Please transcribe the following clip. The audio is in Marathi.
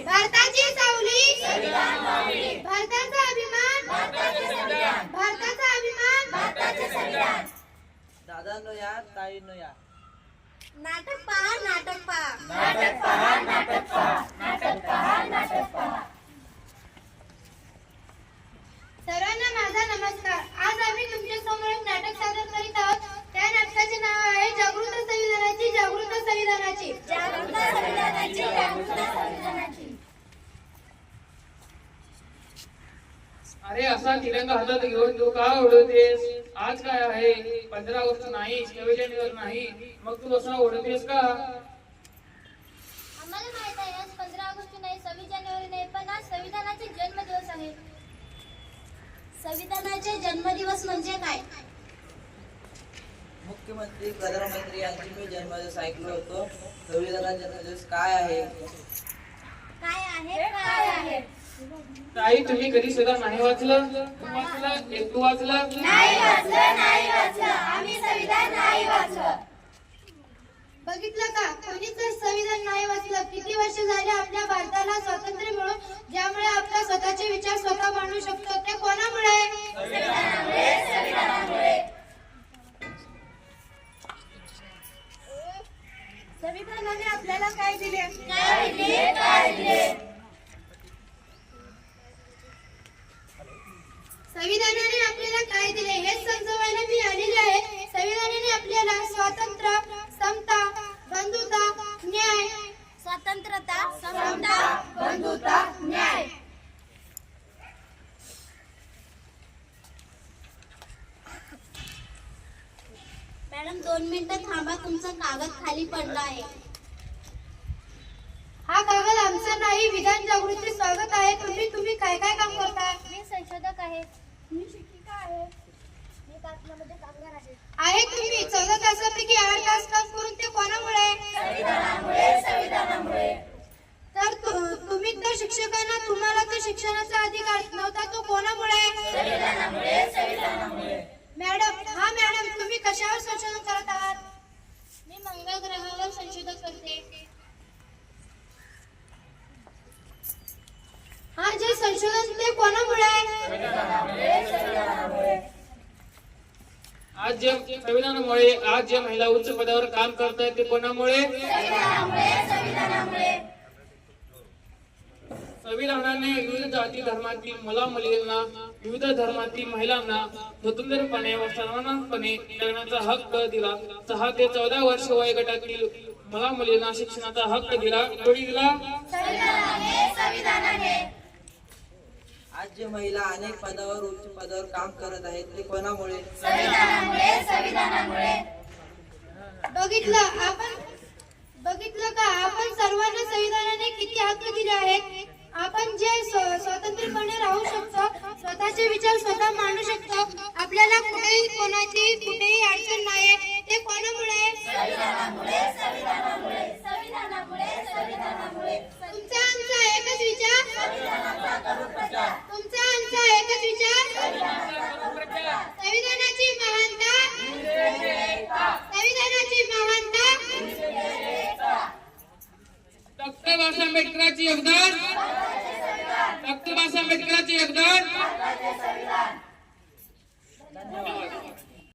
भारताची सावली, भारताचा अभिमान, भारताचा अभिमान. दादांनो या, ताईंनो या. नाटक पहा, नाटक पहा. सर्वांना माझा नमस्कार. आज आम्ही तुमच्या समोर एक नाटक सादर करीत आहोत. त्या नाटकाचे नाव आहे जागृत संविधानाची, जागृत संविधानाची. अरे असा तिरंगा हातात घेऊन तू का उडवतेस? आज काय आहे? 15 ऑगस्ट नाही, संविधान दिवस नाही, मग तू असा उडवतेस का? आम्हाला माहित आहे आज 15 ऑगस्ट नाही, 26 जानेवारी नाही, पण आज संविधानाचे जन्मदिवस आहे. संविधानाचे जन्मदिवस म्हणजे काय? मुख्यमंत्री प्रधानमंत्री यांची मी जन्मदिवस ऐकलो होतो. संविधानाचा जन्मदिवस काय आहे? काय आहे? काय आहे? ताई तुम्ही कधी सुद्धा नाही वाचलं? तू वाचलं? तू वाचलं? नाही वाचलं, नाही वाचलं. आम्ही संविधान नाही वाचलं. बघितलं का, कोणीच संविधान नाही वाचलं. किती वर्ष झाले आपल्या भारताला स्वातंत्र्य मिळून, ज्यामुळे आपला स्वतःचे विचार स्वतः मांडू शकतो, ते कोणामुळे? संविधानाने आपल्याला काय दिले? संविधानाने आपल्याला काय दिले हेच समजवायला मी आलेले आहे. संविधानाने आपल्याला स्वातंत्र्य, समता, बंधुता, न्याय. स्वातंत्र्यता, समता, बंधुता, न्याय. मॅडम 2 मिनिटं थांबा, तुमचा कागद खाली पडला आहे. हा कागद आमचा नाही, विधान जागृती स्वागत आहे. तुम्ही काय काय काम करता? मी संशोधक आहे. मी शिक्षिका आहे. मी कारखान्यामध्ये कामगार आहे. आहे तुम्ही 14 तासापैकी 8 तास काम करून ते कोणामुळे? संविधानामुळे. तर तुम्ही तर शिक्षकांना, तुम्हाला तर शिक्षणाचा अधिकार नव्हता, तो कोणामुळे? मॅडम तुम्ही कशावर संशोधन करत आहात? मी मंगळ ग्रहावर संशोधन करते. हा जे संशोधन ते कोणामुळे? आज जे संविधानामुळे आज जे महिला उच्च पदावर काम करतात ते कोणामुळे? संविधानाने विविध जाती धर्मातील मुला-मुलींना, विविध धर्मातील महिलांना स्वतंत्रपणे व समानपणे जगण्याचा हक्क दिला. 6 ते 14 वर्ष वयोगटातील मुला-मुलींना शिक्षणाचा हक्क दिला. कोणी दिला? आज जे महिला अनेक पदावर, उच्च पदावर काम करत आहेत ते कोणामुळे? बघितलं का, आपण सर्वांना संविधानाने किती हक्क दिले आहेत. आपण जे स्वतंत्रपणे राहू शकतो, स्वतःचे विचार स्वतः मांडू शकतो, आपल्याला कुठेही अडचण नाही. ते कोणामुळे? तुमचा आमचा एकच विचार. संविधानाची महानता. डॉक्टर बाबासाहेब आंबेडकरांचे योगदान.